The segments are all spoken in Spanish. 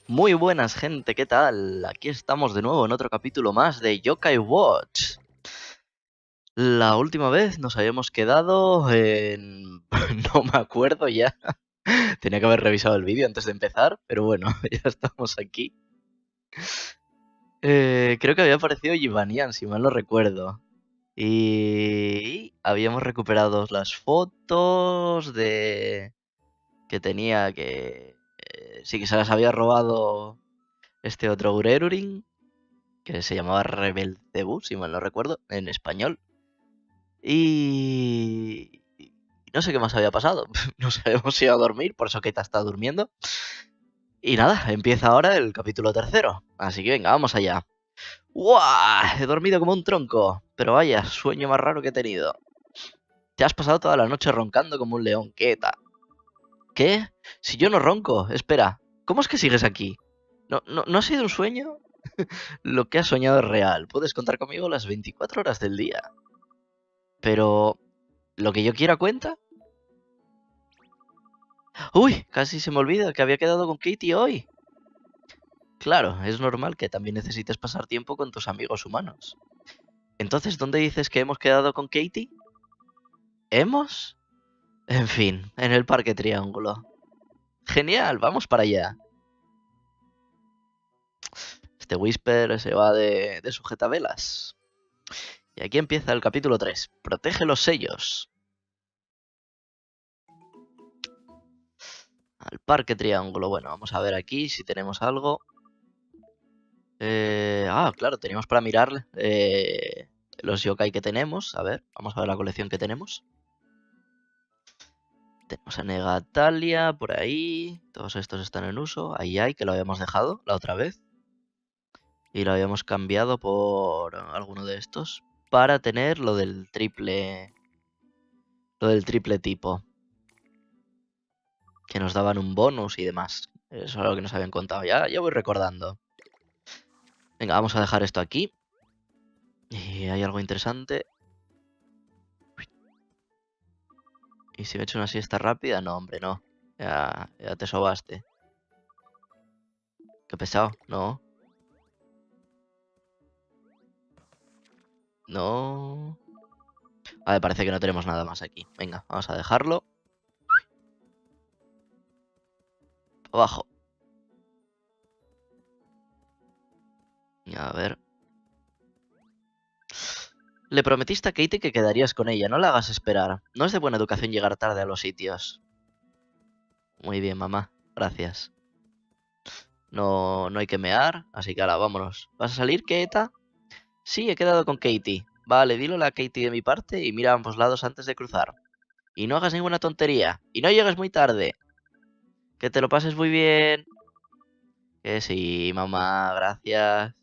Muy buenas, gente, ¿qué tal? Aquí estamos de nuevo en otro capítulo más de Yokai Watch. La última vez nos habíamos quedado en... no me acuerdo ya. Tenía que haber revisado el vídeo antes de empezar, pero bueno, ya estamos aquí. Creo que había aparecido Givanian, si mal no recuerdo. Y habíamos recuperado las fotos de... que tenía que... sí que se las había robado este otro Urerurin, que se llamaba Rebelzebu, si mal no recuerdo, en español. Y no sé qué más había pasado. Nos habíamos ido a dormir, por eso Keita está durmiendo. Y nada, empieza ahora el capítulo tercero. Así que venga, vamos allá. ¡Guau! He dormido como un tronco. Pero vaya, sueño más raro que he tenido. Te has pasado toda la noche roncando como un león, Keita. ¿Qué? Si yo no ronco. Espera, ¿cómo es que sigues aquí? ¿No ha sido un sueño? Lo que has soñado es real. Puedes contar conmigo las 24 horas del día. Pero, ¿lo que yo quiera cuenta? ¡Uy! Casi se me olvida que había quedado con Katie hoy. Claro, es normal que también necesites pasar tiempo con tus amigos humanos. Entonces, ¿dónde dices que hemos quedado con Katie? ¿Hemos? En fin, en el Parque Triángulo. Genial, vamos para allá. Este Whisper se va de sujetavelas. Y aquí empieza el capítulo 3. Protege los sellos. Al Parque Triángulo. Bueno, vamos a ver aquí si tenemos algo. Claro, teníamos para mirar los yokai que tenemos. A ver, vamos a ver la colección que tenemos. Tenemos a Negatalia por ahí. Todos estos están en uso. Ahí hay, que lo habíamos dejado la otra vez. Y lo habíamos cambiado por alguno de estos. Para tener lo del triple. Lo del triple tipo. Que nos daban un bonus y demás. Eso es lo que nos habían contado. Ya voy recordando. Venga, vamos a dejar esto aquí. Y hay algo interesante. ¿Y si me echo una siesta rápida? No, hombre, no. Ya te sobaste. Qué pesado. No. No. Vale, parece que no tenemos nada más aquí. Venga, vamos a dejarlo. Abajo. A ver. Le prometiste a Katie que quedarías con ella. No la hagas esperar. No es de buena educación llegar tarde a los sitios. Muy bien, mamá. Gracias. No hay que mear, así que ahora vámonos. ¿Vas a salir, Keita? Sí, he quedado con Katie. Vale, dilo a Katie de mi parte y mira a ambos lados antes de cruzar. Y no hagas ninguna tontería. Y no llegues muy tarde. Que te lo pases muy bien. Que sí, mamá, gracias.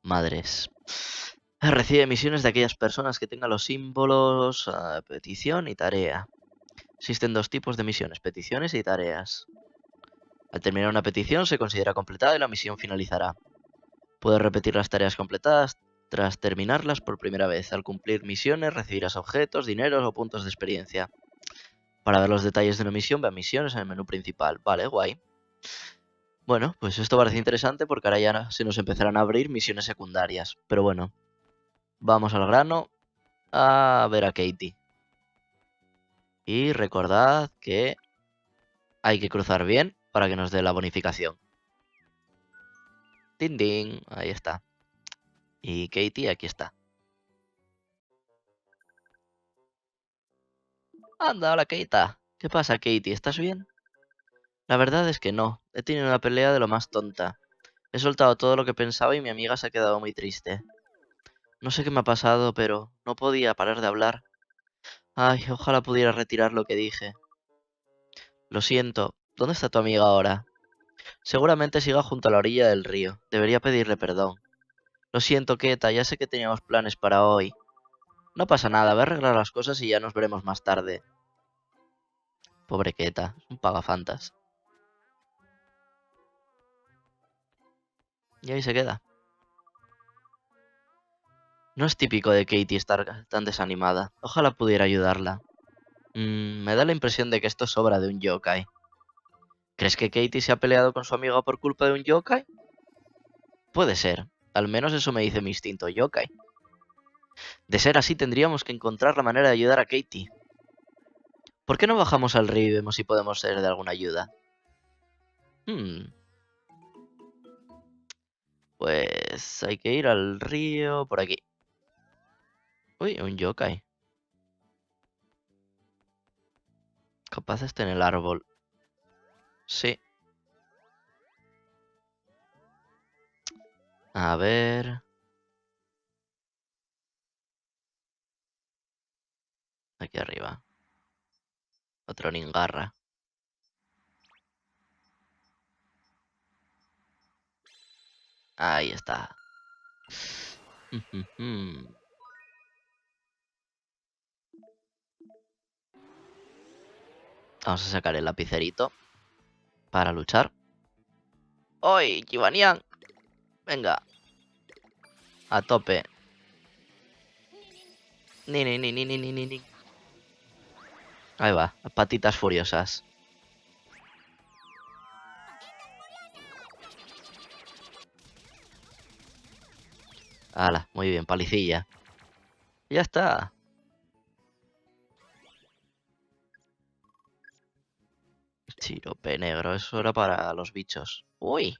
Madres. Recibe misiones de aquellas personas que tengan los símbolos petición y tarea. Existen dos tipos de misiones, peticiones y tareas. Al terminar una petición se considera completada y la misión finalizará. Puedes repetir las tareas completadas tras terminarlas por primera vez. Al cumplir misiones recibirás objetos, dinero o puntos de experiencia. Para ver los detalles de una misión, ve a misiones en el menú principal. Vale, guay. Bueno, pues esto parece interesante porque ahora ya se nos empezarán a abrir misiones secundarias. Pero bueno, vamos al grano a ver a Katie. Y recordad que hay que cruzar bien para que nos dé la bonificación. Ding ding, ahí está. Y Katie aquí está. Anda, hola Keita. ¿Qué pasa, Katie? ¿Estás bien? La verdad es que no. He tenido una pelea de lo más tonta. He soltado todo lo que pensaba y mi amiga se ha quedado muy triste. No sé qué me ha pasado, pero no podía parar de hablar. Ay, ojalá pudiera retirar lo que dije. Lo siento. ¿Dónde está tu amiga ahora? Seguramente siga junto a la orilla del río. Debería pedirle perdón. Lo siento, Keta, ya sé que teníamos planes para hoy. No pasa nada, voy a arreglar las cosas y ya nos veremos más tarde. Pobre Keta, es un pagafantas. Y ahí se queda. No es típico de Katie estar tan desanimada. Ojalá pudiera ayudarla. Me da la impresión de que esto es obra de un yokai. ¿Crees que Katie se ha peleado con su amiga por culpa de un yokai? Puede ser. Al menos eso me dice mi instinto yokai. De ser así, tendríamos que encontrar la manera de ayudar a Katie. ¿Por qué no bajamos al río y vemos si podemos ser de alguna ayuda? Pues hay que ir al río por aquí. Uy, un yokai. Capaz está en el árbol. Sí. A ver. Aquí arriba. Otro ningarra. Ahí está. Vamos a sacar el lapicerito para luchar. ¡Oy, Gibanian! Venga. A tope. Ni. Ahí va, patitas furiosas. Hala, muy bien, palicilla. Ya está. Sirope negro, eso era para los bichos. Uy,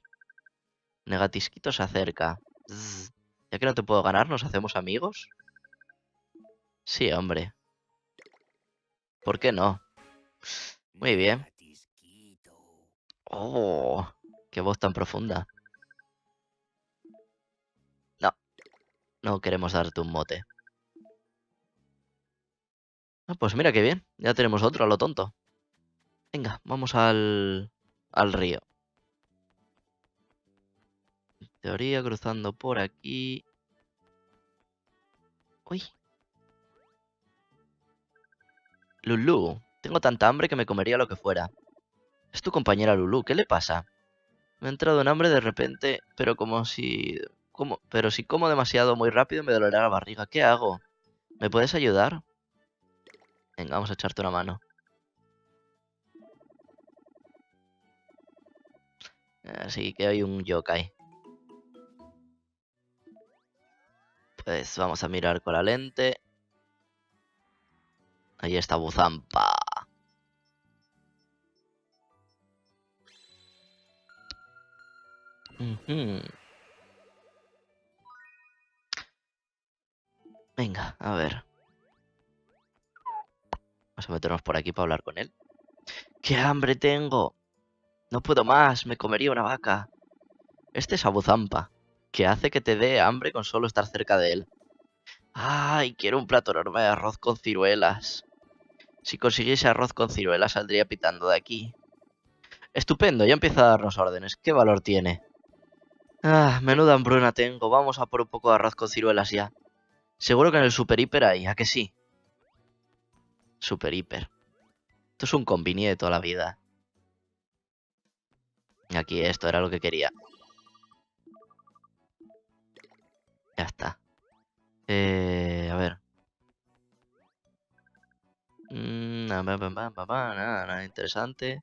Negatisquito se acerca. Zzz. Ya que no te puedo ganar, ¿nos hacemos amigos? Sí, hombre. ¿Por qué no? Muy bien. Oh, qué voz tan profunda. No, no queremos darte un mote. Ah, pues mira qué bien. Ya tenemos otro a lo tonto. Venga, vamos al río. En teoría, cruzando por aquí. Uy. Lulú, tengo tanta hambre que me comería lo que fuera. Es tu compañera Lulú, ¿qué le pasa? Me ha entrado un hambre de repente, pero pero si como demasiado muy rápido me dolerá la barriga. ¿Qué hago? ¿Me puedes ayudar? Venga, vamos a echarte una mano. Así que hay un yokai. Pues vamos a mirar con la lente. Ahí está Buzampa. Venga, a ver. Vamos a meternos por aquí para hablar con él. ¡Qué hambre tengo! No puedo más, me comería una vaca. Este es Abuzampa, que hace que te dé hambre con solo estar cerca de él. ¡Ay, quiero un plato enorme de arroz con ciruelas! Si consiguiese arroz con ciruelas saldría pitando de aquí. Estupendo, ya empieza a darnos órdenes. ¿Qué valor tiene? Ah, menuda hambruna tengo. Vamos a por un poco de arroz con ciruelas ya. Seguro que en el Super Hiper hay, ¿a que sí? Super Hiper. Esto es un combini de toda la vida. Aquí esto era lo que quería. Ya está. A ver. Nada interesante.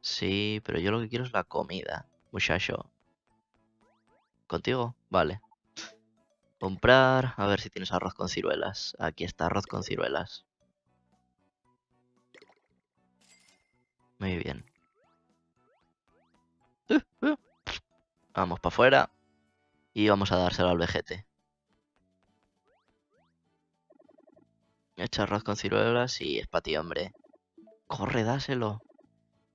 Sí, pero yo lo que quiero es la comida, muchacho. ¿Contigo? Vale. Comprar. A ver si tienes arroz con ciruelas. Aquí está arroz con ciruelas. Muy bien. Vamos para afuera. Y vamos a dárselo al vejete. Echa arroz con ciruelas y es para ti, hombre. Corre, dáselo.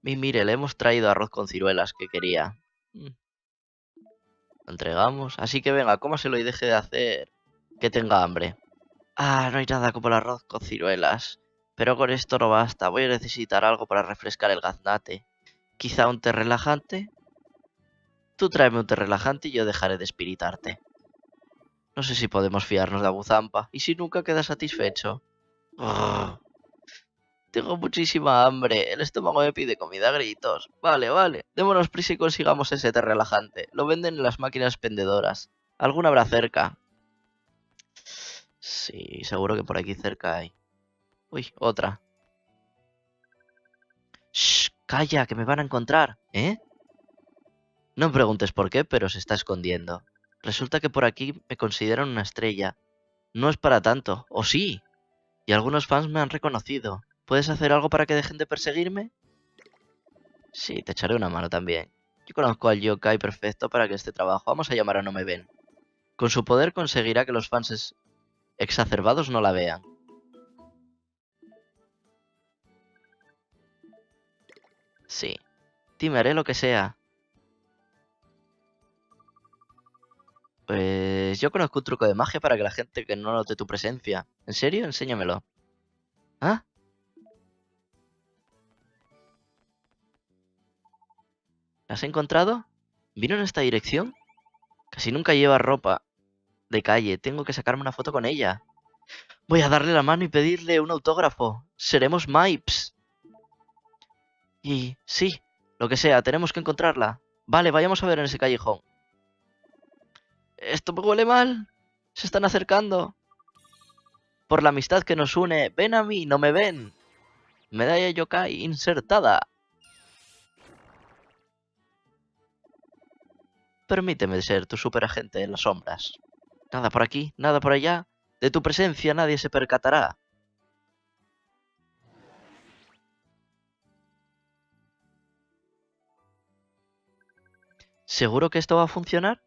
Mire, le hemos traído arroz con ciruelas que quería. Lo entregamos. Así que venga, cómaselo y deje de hacer que tenga hambre. Ah, no hay nada como el arroz con ciruelas. Pero con esto no basta. Voy a necesitar algo para refrescar el gaznate. ¿Quizá un té relajante? Tú tráeme un té relajante y yo dejaré de espiritarte. No sé si podemos fiarnos de Abuzampa. ¿Y si nunca queda satisfecho? Ugh. Tengo muchísima hambre. El estómago me pide comida a gritos. Vale. Démonos prisa y consigamos ese té relajante. Lo venden en las máquinas expendedoras. ¿Alguna habrá cerca? Sí, seguro que por aquí cerca hay. Uy, otra. Shh, Calla, que me van a encontrar, ¿eh? No me preguntes por qué, pero se está escondiendo. Resulta que por aquí me consideran una estrella. No es para tanto, ¿o sí? Y algunos fans me han reconocido. ¿Puedes hacer algo para que dejen de perseguirme? Sí, te echaré una mano también. Yo conozco al yokai perfecto para que este trabajo. Vamos a llamar a No Me Ven. Con su poder conseguirá que los fans exacerbados no la vean. Sí. Dime, haré lo que sea. Pues yo conozco un truco de magia para que la gente que no note tu presencia. ¿En serio? Enséñamelo. ¿Ah? ¿La has encontrado? ¿Vino en esta dirección? Casi nunca lleva ropa de calle. Tengo que sacarme una foto con ella. Voy a darle la mano y pedirle un autógrafo. Seremos Mipes. Y sí, lo que sea, tenemos que encontrarla. Vale, vayamos a ver en ese callejón. Esto me huele mal. Se están acercando. Por la amistad que nos une. Ven a mí, no me ven. Medalla yokai insertada. Permíteme ser tu superagente en las sombras. Nada por aquí, nada por allá. De tu presencia nadie se percatará. ¿Seguro que esto va a funcionar?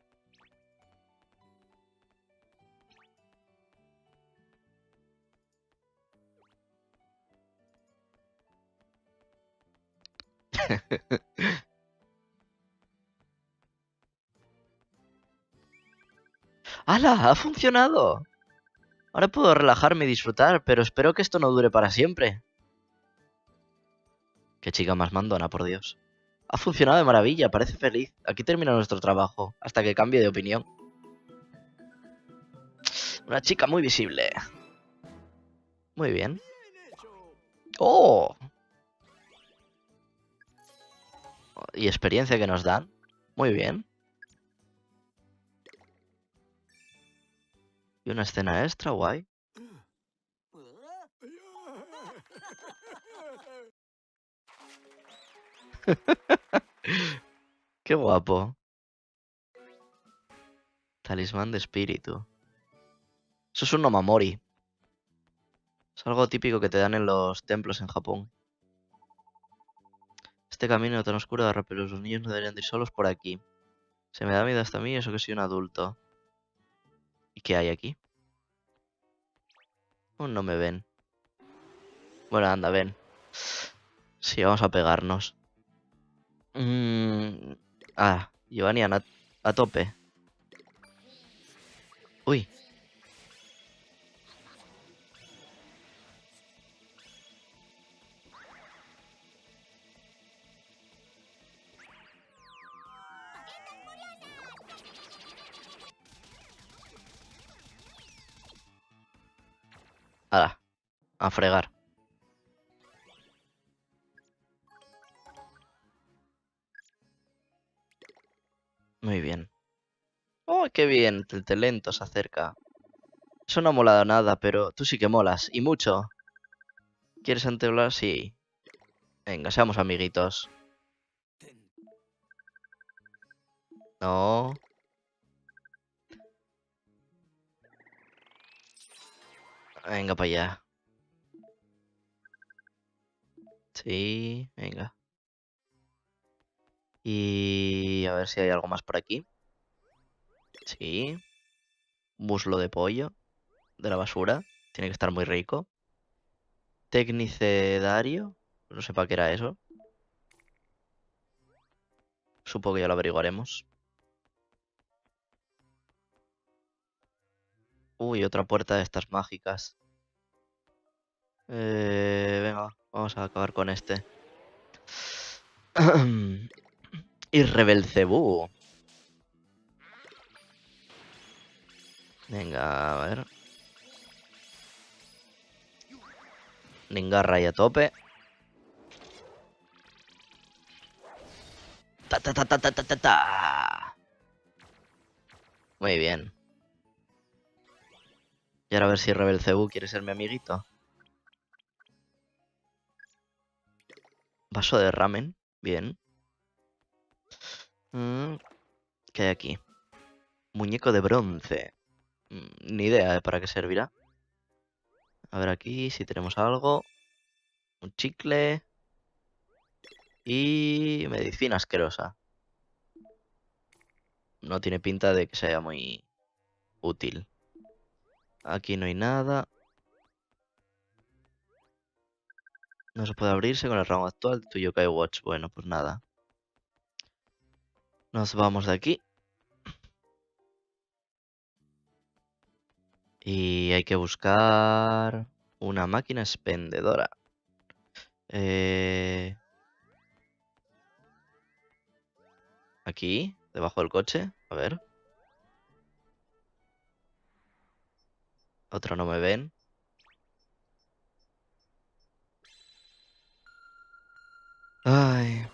¡Hala! ¡Ha funcionado! Ahora puedo relajarme y disfrutar, pero espero que esto no dure para siempre. Qué chica más mandona, por Dios. Ha funcionado de maravilla, parece feliz. Aquí termina nuestro trabajo, hasta que cambie de opinión. Una chica muy visible. Muy bien. ¡Oh! Y experiencia que nos dan. Muy bien. Y una escena extra, guay. Qué guapo. Talismán de espíritu. Eso es un Omamori. Es algo típico que te dan en los templos en Japón. Este camino tan oscuro de repelús. Los niños no deberían de ir solos por aquí. Se me da miedo hasta a mí, eso que soy un adulto. ¿Y qué hay aquí? Aún no me ven. Bueno, anda, ven. Sí, vamos a pegarnos. Mm, Giovanni, a tope. Uy, ala, a fregar. Muy bien. Oh, qué bien, el talento se acerca. Eso no ha molado nada, pero tú sí que molas, y mucho. ¿Quieres hablar? Sí. Venga, seamos amiguitos. No. Venga para allá. Sí, venga. Y a ver si hay algo más por aquí. Sí. Muslo de pollo de la basura. Tiene que estar muy rico. Tecnicedario. No sé para qué era eso. Supongo que ya lo averiguaremos. Uy, otra puerta de estas mágicas. Venga, vamos a acabar con este. Y Rebelcebú. Venga, a ver. Ningarra y a tope. Ta ta ta ta ta ta ta ta. Muy bien. Y ahora a ver si Rebelcebú quiere ser mi amiguito. Vaso de ramen. Bien. ¿Qué hay aquí? Muñeco de bronce. Ni idea de para qué servirá. A ver aquí si tenemos algo. Un chicle. Y medicina asquerosa. No tiene pinta de que sea muy útil. Aquí no hay nada. No se puede abrirse con el rango actual de tu Yokai Watch. Bueno, pues nada. Nos vamos de aquí. Y hay que buscar una máquina expendedora. Aquí, debajo del coche. A ver. Otro no me ven. Ay.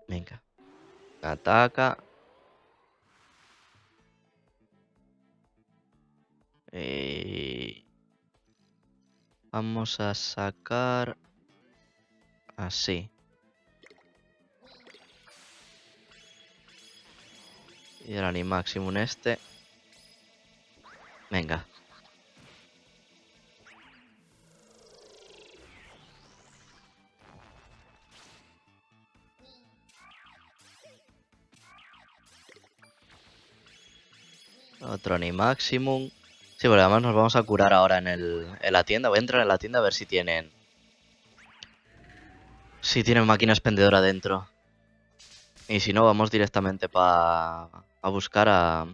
Venga. Ataca. Vamos a sacar... Así. Y el Animaximum este. Venga. Otro Animaximum. Sí, porque además nos vamos a curar ahora en la tienda. Voy a entrar en la tienda a ver si tienen... Si tienen máquina expendedora dentro. Y si no, vamos directamente a buscar a...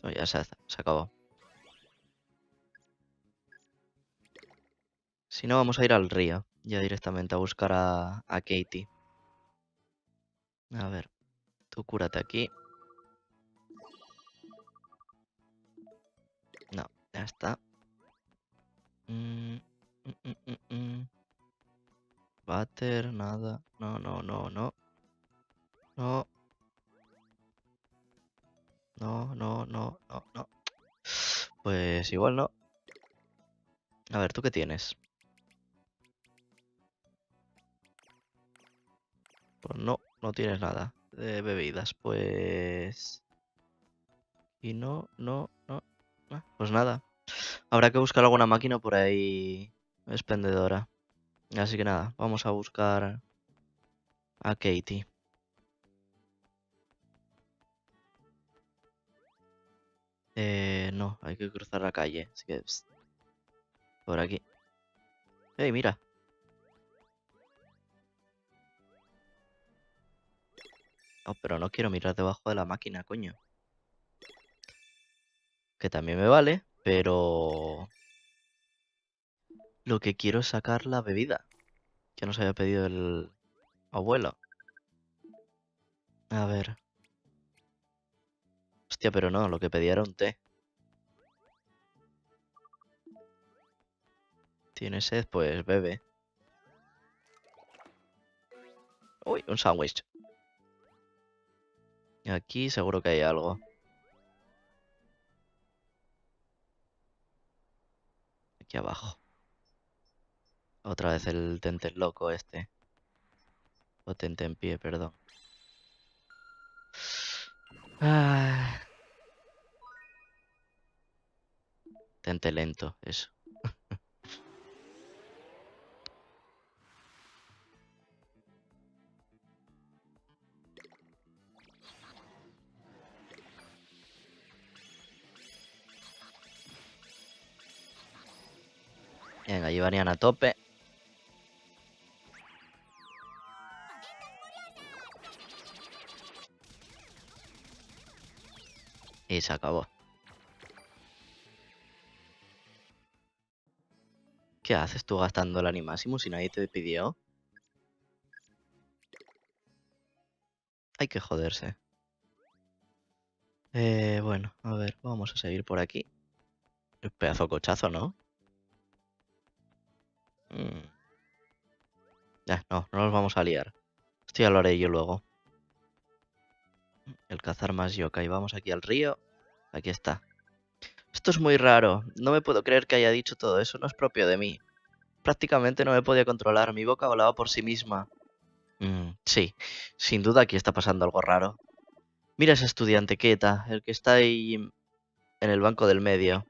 Oh, ya se acabó. Si no, vamos a ir al río. Ya directamente a buscar a Katie. A ver. Tú cúrate aquí. No, ya está. Butter, nada. No, no, no, no. No. No, no, no, no, no. Pues igual no. A ver, ¿tú qué tienes? Pues no, no tienes nada de bebidas. Pues... Y no, no, no. Pues nada. Habrá que buscar alguna máquina por ahí expendedora. Así que nada, vamos a buscar a Katie. No, hay que cruzar la calle. Así que... por aquí. ¡Ey, mira! Oh, pero no quiero mirar debajo de la máquina, coño. Que también me vale, pero... Lo que quiero es sacar la bebida. Que nos había pedido el abuelo. A ver. Hostia, pero no, lo que pedía era un té. ¿Tiene sed? Pues bebe. Uy, un sándwich. Aquí seguro que hay algo. Aquí abajo. Otra vez el tente loco este. O tente en pie, perdón. Ah, tente lento, eso. Venga, llevarían a tope. Y se acabó. ¿Qué haces tú gastando el Animáximo si nadie te pidió? Hay que joderse. Bueno, a ver, vamos a seguir por aquí. El pedazo de cochazo, ¿no? Ya, no, no nos vamos a liar. Esto ya lo haré yo luego. El cazar más yokai. Vamos aquí al río. Aquí está. Esto es muy raro. No me puedo creer que haya dicho todo eso. No es propio de mí. Prácticamente no me podía controlar. Mi boca volaba por sí misma. Sí, sin duda aquí está pasando algo raro. Mira ese estudiante, Keta, el que está ahí en el banco del medio.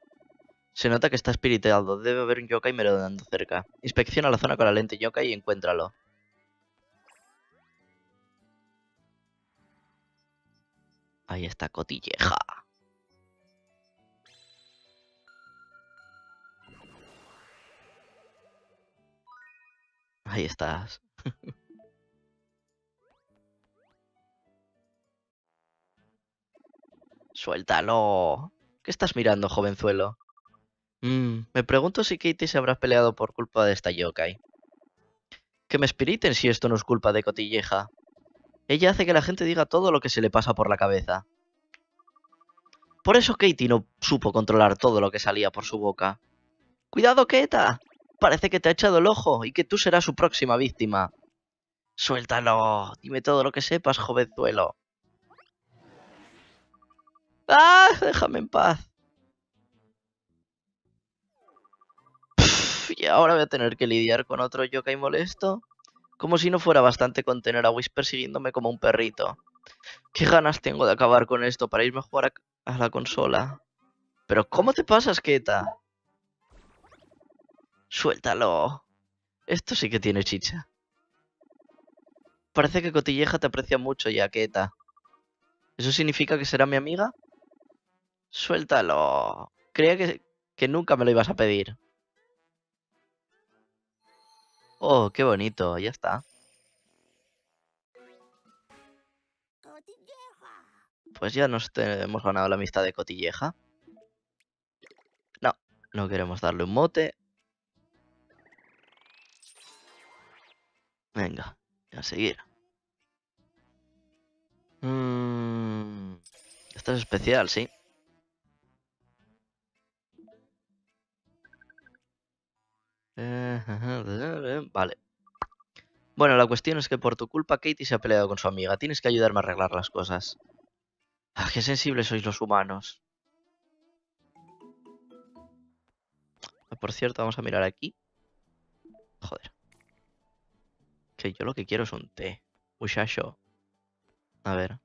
Se nota que está espiritado. Debe haber un yokai merodeando cerca. Inspecciona la zona con la lente yokai y encuéntralo. Ahí está, Cotilleja. Ahí estás. Suéltalo. ¿Qué estás mirando, jovenzuelo? Me pregunto si Katie se habrá peleado por culpa de esta yokai. Que me espiriten si esto no es culpa de Cotilleja. Ella hace que la gente diga todo lo que se le pasa por la cabeza. Por eso Katie no supo controlar todo lo que salía por su boca. ¡Cuidado, Keta! Parece que te ha echado el ojo y que tú serás su próxima víctima. Suéltalo. Dime todo lo que sepas, jovenzuelo. ¡Ah! Déjame en paz. Y ahora voy a tener que lidiar con otro yokai molesto. Como si no fuera bastante con tener a Whis persiguiéndome como un perrito. Qué ganas tengo de acabar con esto para irme a jugar a la consola. Pero ¿cómo te pasas, Keta? Suéltalo. Esto sí que tiene chicha. Parece que Cotilleja te aprecia mucho ya, Keta. ¿Eso significa que será mi amiga? Suéltalo. Creía que nunca me lo ibas a pedir. Oh, qué bonito. Ya está. Pues ya hemos ganado la amistad de Cotilleja. No, no queremos darle un mote. Venga, a seguir. Esto es especial, sí. Vale. Bueno, la cuestión es que por tu culpa Katie se ha peleado con su amiga. Tienes que ayudarme a arreglar las cosas. Ah, qué sensibles sois los humanos. Por cierto, vamos a mirar aquí. Joder. Que yo lo que quiero es un té. Muchacho. A ver.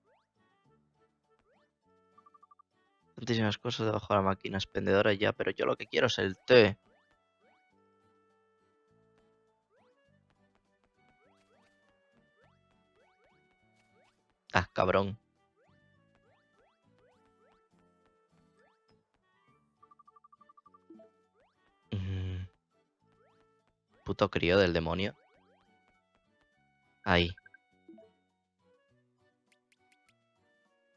Tantísimas cosas debajo de la máquina expendedora ya, pero yo lo que quiero es el té. Ah, cabrón. Mm, Puto crío del demonio. Ahí.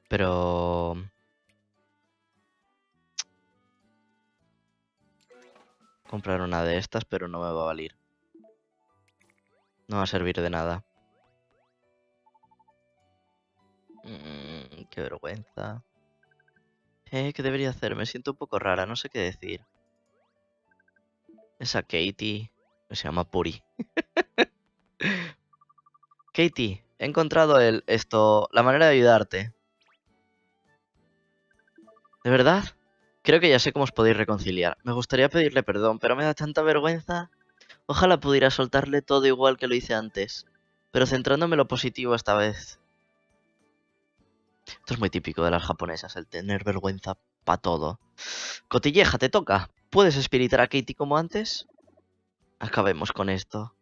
Pero... comprar una de estas, pero no me va a valer. No va a servir de nada. Qué vergüenza. ¿Qué debería hacer? Me siento un poco rara, no sé qué decir. Esa Katie... Se llama Puri. Katie, he encontrado la manera de ayudarte. ¿De verdad? Creo que ya sé cómo os podéis reconciliar. Me gustaría pedirle perdón, pero me da tanta vergüenza. Ojalá pudiera soltarle todo igual que lo hice antes, pero centrándome en lo positivo esta vez. Esto es muy típico de las japonesas, el tener vergüenza pa' todo. Cotilleja, te toca. ¿Puedes espiritar a Katie como antes? Acabemos con esto.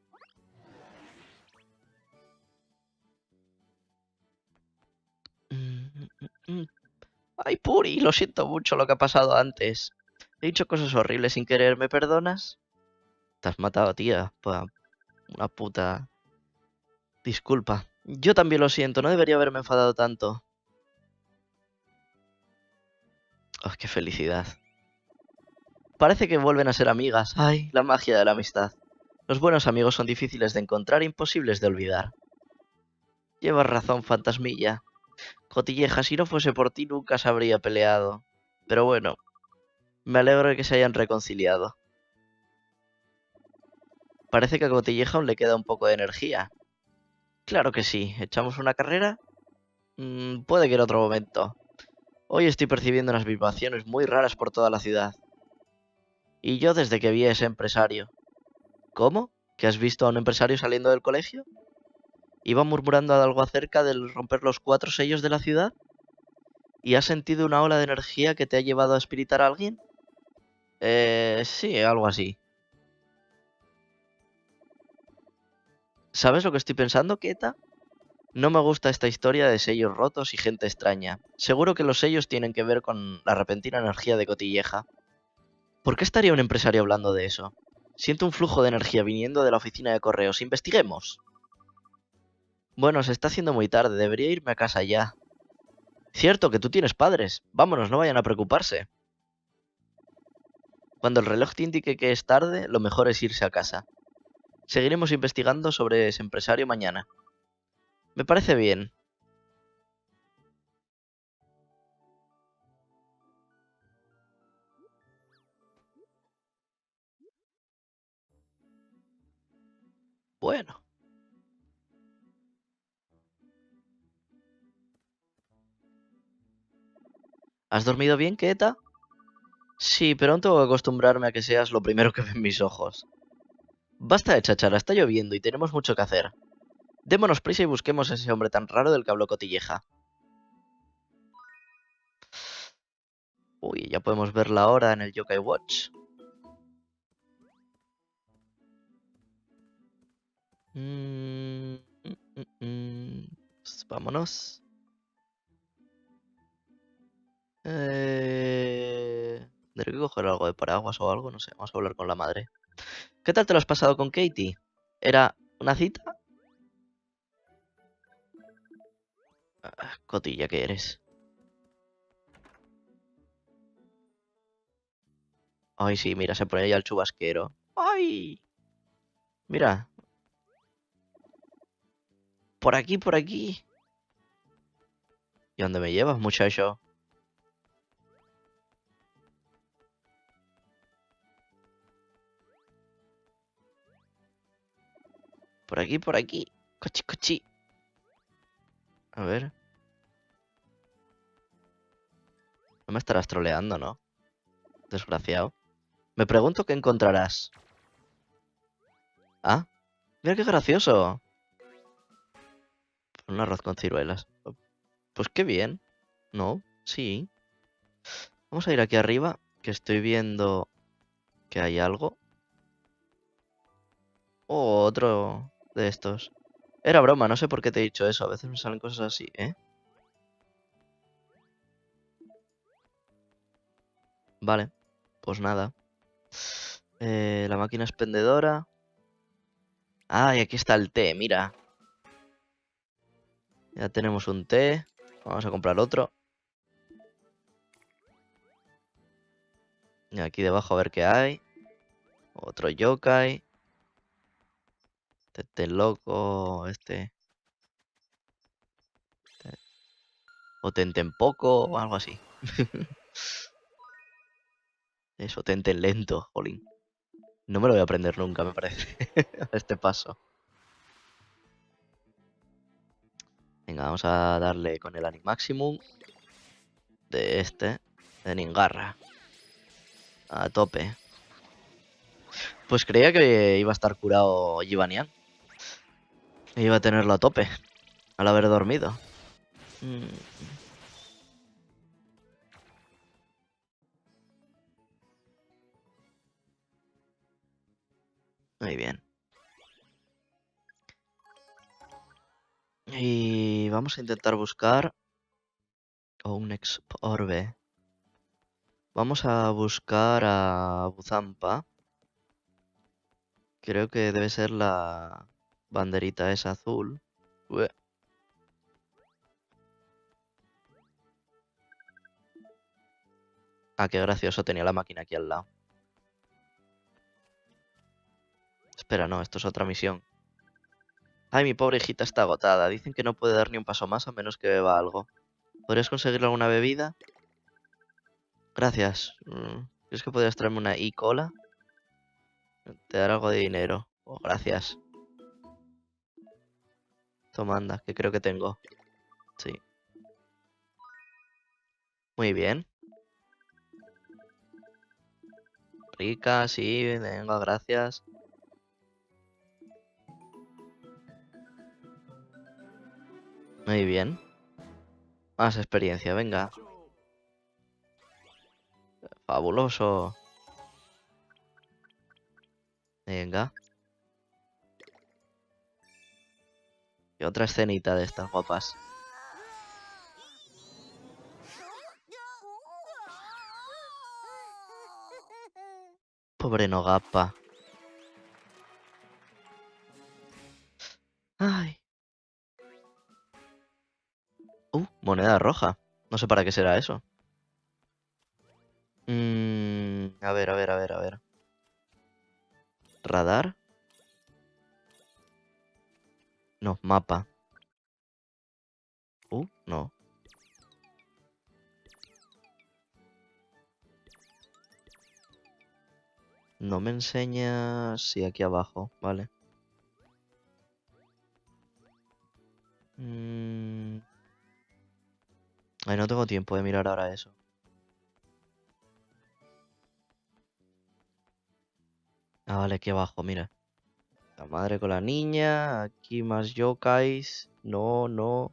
Ay, Puri, lo siento mucho lo que ha pasado antes. He dicho cosas horribles sin querer, ¿me perdonas? Te has matado, tía. Una puta... Disculpa. Yo también lo siento, no debería haberme enfadado tanto. Oh, qué felicidad. Parece que vuelven a ser amigas. Ay, la magia de la amistad. Los buenos amigos son difíciles de encontrar e imposibles de olvidar. Llevas razón, fantasmilla. Cotilleja, si no fuese por ti nunca se habría peleado. Pero bueno, me alegro de que se hayan reconciliado. Parece que a Cotilleja aún le queda un poco de energía. Claro que sí. ¿Echamos una carrera? Puede que en otro momento. Hoy estoy percibiendo unas vibraciones muy raras por toda la ciudad. Y yo desde que vi a ese empresario. ¿Cómo? ¿Que has visto a un empresario saliendo del colegio? ¿Iba murmurando algo acerca del romper los 4 sellos de la ciudad? ¿Y has sentido una ola de energía que te ha llevado a espiritar a alguien? Sí, algo así. ¿Sabes lo que estoy pensando, Keta? No me gusta esta historia de sellos rotos y gente extraña. Seguro que los sellos tienen que ver con la repentina energía de Cotilleja. ¿Por qué estaría un empresario hablando de eso? Siento un flujo de energía viniendo de la oficina de correos. ¡Investiguemos! Bueno, se está haciendo muy tarde. Debería irme a casa ya. Cierto que tú tienes padres. Vámonos, no vayan a preocuparse. Cuando el reloj te indique que es tarde, lo mejor es irse a casa. Seguiremos investigando sobre ese empresario mañana. Me parece bien. Bueno. ¿Has dormido bien, Keta? Sí, pero aún tengo que acostumbrarme a que seas lo primero que ven mis ojos. Basta de chachara, está lloviendo y tenemos mucho que hacer. Démonos prisa y busquemos a ese hombre tan raro del que habló Cotilleja. Uy, ya podemos ver la hora en el Yokai Watch. Pues vámonos. Tendré que coger algo de paraguas o algo, no sé. Vamos a hablar con la madre. ¿Qué tal te lo has pasado con Katie? ¿Era una cita? Cotilla que eres. Ay, sí, mira, se pone ya el chubasquero. ¡Ay! Mira, por aquí, por aquí. ¿Y dónde me llevas, muchacho? Por aquí, por aquí. Cochi, cochi. A ver. No me estarás troleando, ¿no? Desgraciado. Me pregunto qué encontrarás. Ah, mira qué gracioso. Un arroz con ciruelas. Pues qué bien. ¿No? Sí. Vamos a ir aquí arriba, que estoy viendo que hay algo. Oh, otro de estos. Era broma, no sé por qué te he dicho eso. A veces me salen cosas así, ¿eh? Vale, pues nada. La máquina expendedora. Ah, y aquí está el té, mira. Ya tenemos un té. Vamos a comprar otro. Y aquí debajo a ver qué hay. Otro yokai. Este loco, este. O Tentempoco o algo así. Eso, Tenten lento, jolín. No me lo voy a aprender nunca, me parece. A este paso. Venga, vamos a darle con el Animaximum. De este. De Ningarra. A tope. Pues creía que iba a estar curado Givanian. Iba a tenerlo a tope. Al haber dormido. Mm, Muy bien. Y vamos a intentar buscar un Orbe. Vamos a buscar a Buzampa. Creo que debe ser la banderita esa azul. Ue. Ah, qué gracioso, tenía la máquina aquí al lado. Espera, no, esto es otra misión. Ay, mi pobre hijita está agotada. Dicen que no puede dar ni un paso más a menos que beba algo. ¿Podrías conseguirle alguna bebida? Gracias. ¿Crees que podrías traerme una cola? Te daré algo de dinero. Oh, gracias. Toma, anda, que creo que tengo. Sí. Muy bien. Rica, sí, venga, gracias. Muy bien. Más experiencia, venga. Fabuloso. Venga. Y otra escenita de estas guapas. Pobre Nogapa. Ay. Moneda roja. No sé para qué será eso. A ver, a ver, a ver, a ver. Radar. No, mapa. No. No me enseña... Sí, aquí abajo, vale. Ay, no tengo tiempo de mirar ahora eso. Ah, vale, aquí abajo, mira. La madre con la niña. Aquí más yokais. No, no.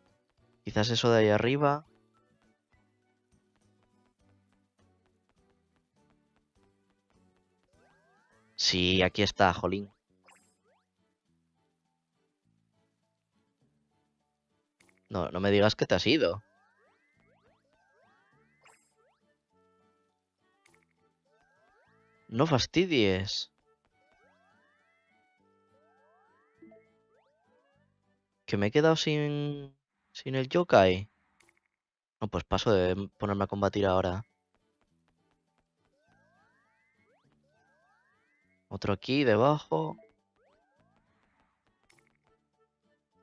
Quizás eso de ahí arriba. Sí, aquí está, jolín. No, no me digas que te has ido. No fastidies. Que me he quedado sin el yokai. No, pues paso de ponerme a combatir ahora. Otro aquí debajo.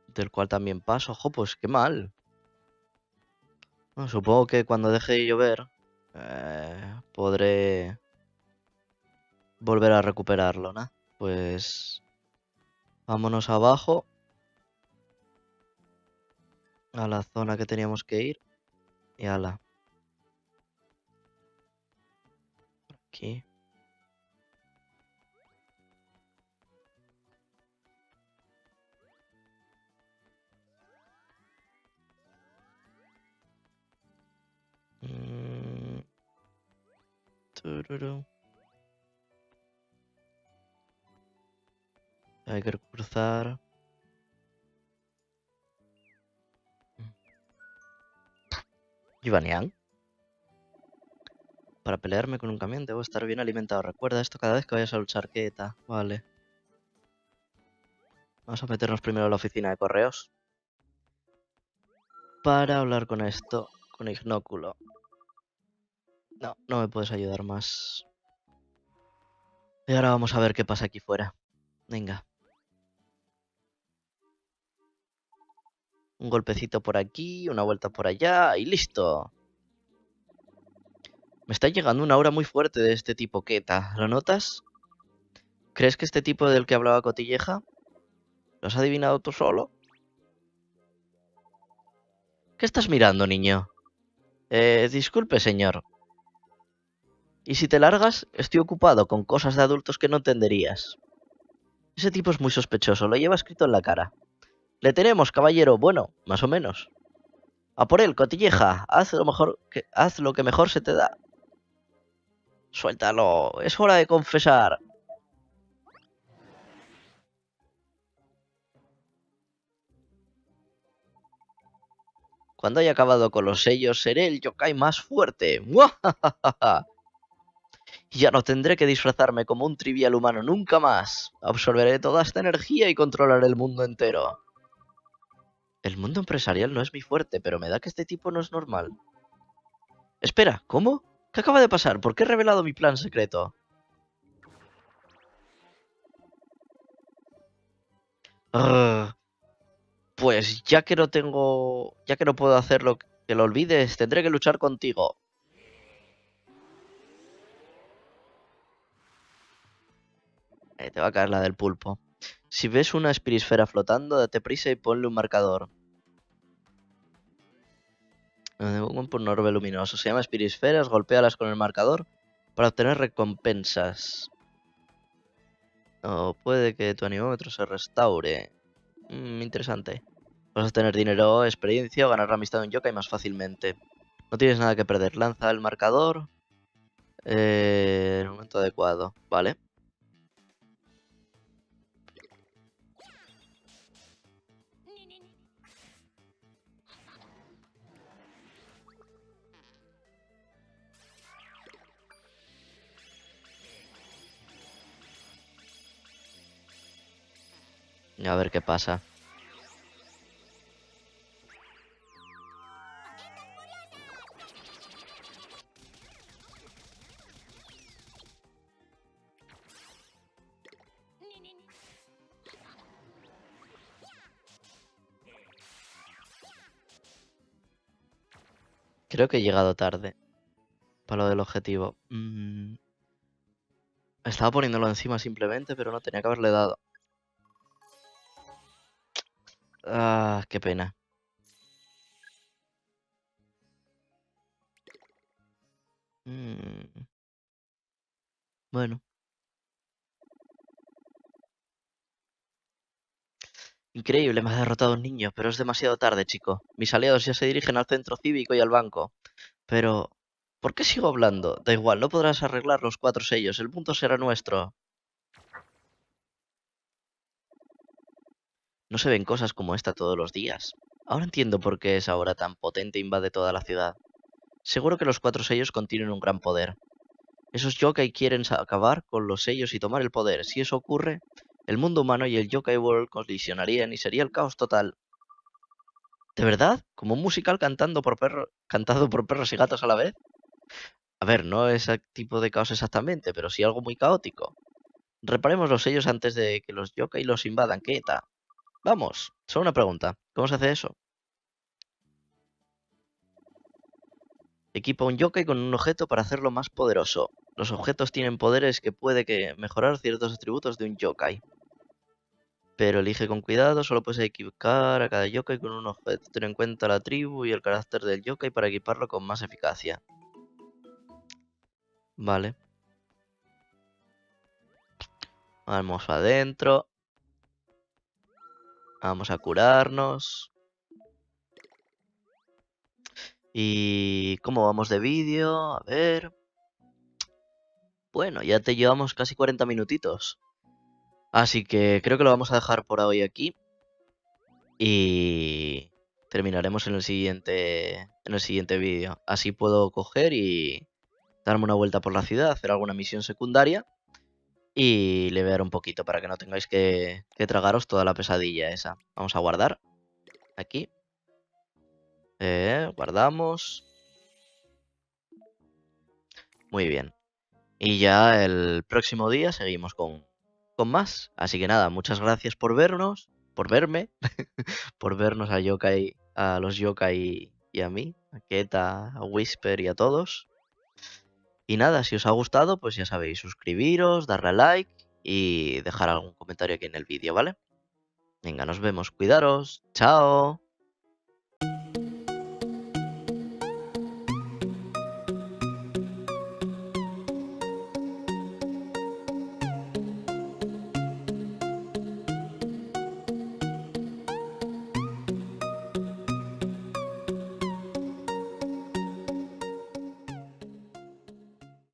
Del cual también paso. Ojo, pues qué mal. Bueno, supongo que cuando deje de llover podré volver a recuperarlo, ¿no? Pues vámonos abajo a la zona que teníamos que ir y ala. Aquí. Mm, tururú. Hay que cruzar. Yubanian. Para pelearme con un camión debo estar bien alimentado. Recuerda esto cada vez que vayas a luchar, Keta. Vale. Vamos a meternos primero a la oficina de correos. Para hablar con esto, con Ignóculo. No, no me puedes ayudar más. Y ahora vamos a ver qué pasa aquí fuera. Venga. Un golpecito por aquí, una vuelta por allá y listo. Me está llegando una aura muy fuerte de este tipo Keta. ¿Lo notas? ¿Crees que este tipo del que hablaba Cotilleja? ¿Lo has adivinado tú solo? ¿Qué estás mirando, niño? Disculpe, señor. Y si te largas, estoy ocupado con cosas de adultos que no entenderías. Ese tipo es muy sospechoso, lo lleva escrito en la cara. Le tenemos, caballero, bueno, más o menos. A por él, Cotilleja, haz lo que mejor se te da. Suéltalo, es hora de confesar. Cuando haya acabado con los sellos, seré el yokai más fuerte. ¡Muajajaja! Y ya no tendré que disfrazarme como un trivial humano nunca más. Absorberé toda esta energía y controlaré el mundo entero. El mundo empresarial no es mi fuerte, pero me da que este tipo no es normal. Espera, ¿cómo? ¿Qué acaba de pasar? ¿Por qué he revelado mi plan secreto? Ugh, pues ya que no puedo hacerlo, que lo olvides, tendré que luchar contigo. Te va a caer la del pulpo. Si ves una espirisfera flotando, date prisa y ponle un marcador. Por un orbe luminoso. Se llama Spirisferas. Golpéalas con el marcador para obtener recompensas. O puede que tu animómetro se restaure. Interesante. Vas a tener dinero, experiencia o ganar la amistad de un yokai más fácilmente. No tienes nada que perder. Lanza el marcador. En el momento adecuado. Vale. A ver qué pasa. Creo que he llegado tarde para lo del objetivo. Estaba poniéndolo encima simplemente, pero no tenía que haberle dado. Ah, qué pena. Bueno. Increíble, me ha derrotado un niño, pero es demasiado tarde, chico. Mis aliados ya se dirigen al centro cívico y al banco. Pero... ¿por qué sigo hablando? Da igual, no podrás arreglar los 4 sellos, el punto será nuestro. No se ven cosas como esta todos los días. Ahora entiendo por qué esa aura tan potente invade toda la ciudad. Seguro que los 4 sellos contienen un gran poder. Esos yokai quieren acabar con los sellos y tomar el poder. Si eso ocurre, el mundo humano y el Yokai World colisionarían y sería el caos total. ¿De verdad? ¿Como un musical cantado por perros y gatos a la vez? A ver, no ese tipo de caos exactamente, pero sí algo muy caótico. Reparemos los sellos antes de que los yokai los invadan. ¿Qué tal? Vamos, solo una pregunta. ¿Cómo se hace eso? Equipa un yokai con un objeto para hacerlo más poderoso. Los objetos tienen poderes que puede mejorar ciertos atributos de un yokai. Pero elige con cuidado, solo puedes equipar a cada yokai con un objeto. Ten en cuenta la tribu y el carácter del yokai para equiparlo con más eficacia. Vale. Vamos adentro. Vamos a curarnos. ¿Y cómo vamos de vídeo? A ver. Bueno, ya te llevamos casi 40 minutitos. Así que creo que lo vamos a dejar por hoy aquí. Y terminaremos en el siguiente vídeo. Así puedo coger y darme una vuelta por la ciudad, hacer alguna misión secundaria y levear un poquito para que no tengáis que tragaros toda la pesadilla esa. Vamos a guardar aquí. Guardamos. Muy bien. Y ya el próximo día seguimos con más. Así que nada, muchas gracias por vernos, por verme, por vernos a Yokai, a los Yokai y a mí, a Keta, a Whisper y a todos. Y nada, si os ha gustado, pues ya sabéis, suscribiros, darle a like y dejar algún comentario aquí en el vídeo, ¿vale? Venga, nos vemos, cuidaros, chao.